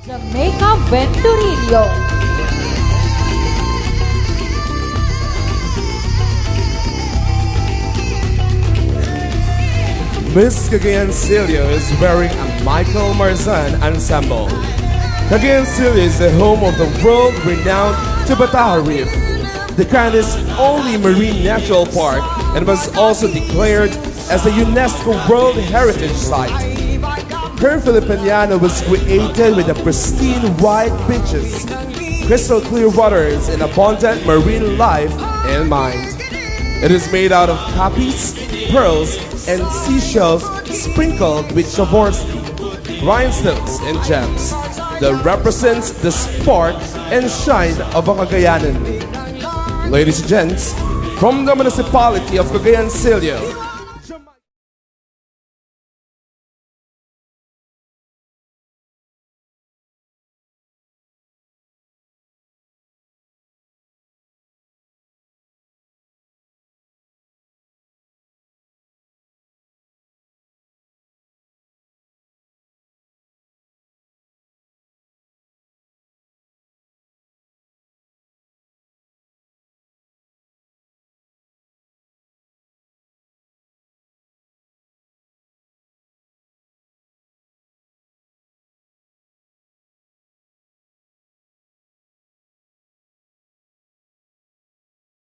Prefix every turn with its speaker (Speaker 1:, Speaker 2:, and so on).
Speaker 1: Jamaica Venturillo.
Speaker 2: Miss Cagayancillo is wearing a Michael Marzan ensemble. Cagayancillo is the home of the world-renowned Tabataha Reef, the country's only marine national park, and was also declared as a UNESCO World Heritage Site. Her Filipiniana was created with a pristine white beaches, crystal clear waters, and abundant marine life in mind. It is made out of poppies, pearls, and seashells sprinkled with Swarovski, rhinestones, and gems that represents the spark and shine of a Cagayanan. Ladies and gents, from the municipality of Cagayancillo,